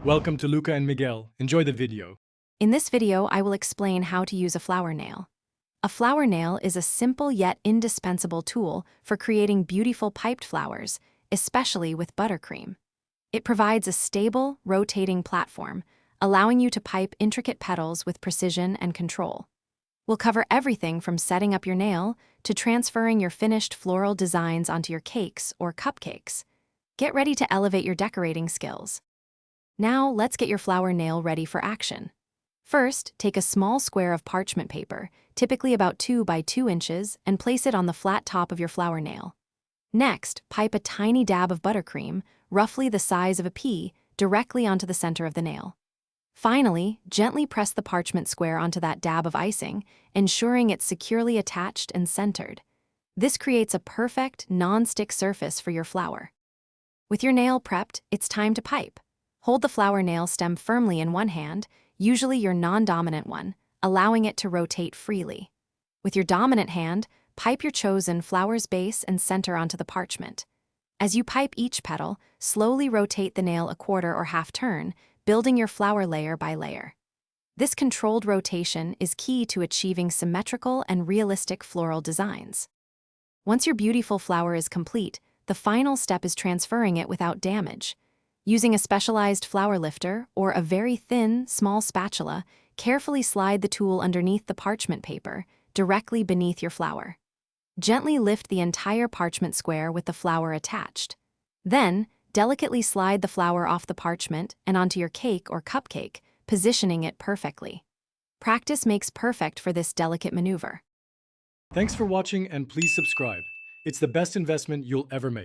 Welcome to Luca and Miguel. Enjoy the video. In this video, I will explain how to use a flower nail. A flower nail is a simple yet indispensable tool for creating beautiful piped flowers, especially with buttercream. It provides a stable, rotating platform, allowing you to pipe intricate petals with precision and control. We'll cover everything from setting up your nail to transferring your finished floral designs onto your cakes or cupcakes. Get ready to elevate your decorating skills. Now, let's get your flower nail ready for action. First, take a small square of parchment paper, typically about 2 by 2 inches, and place it on the flat top of your flower nail. Next, pipe a tiny dab of buttercream, roughly the size of a pea, directly onto the center of the nail. Finally, gently press the parchment square onto that dab of icing, ensuring it's securely attached and centered. This creates a perfect, non-stick surface for your flower. With your nail prepped, it's time to pipe. Hold the flower nail stem firmly in one hand, usually your non-dominant one, allowing it to rotate freely. With your dominant hand, pipe your chosen flower's base and center onto the parchment. As you pipe each petal, slowly rotate the nail a quarter or half turn, building your flower layer by layer. This controlled rotation is key to achieving symmetrical and realistic floral designs. Once your beautiful flower is complete, the final step is transferring it without damage. Using a specialized flower lifter or a very thin, small spatula, carefully slide the tool underneath the parchment paper, directly beneath your flower. Gently lift the entire parchment square with the flower attached. Then, delicately slide the flower off the parchment and onto your cake or cupcake, positioning it perfectly. Practice makes perfect for this delicate maneuver. Thanks for watching and please subscribe. It's the best investment you'll ever make.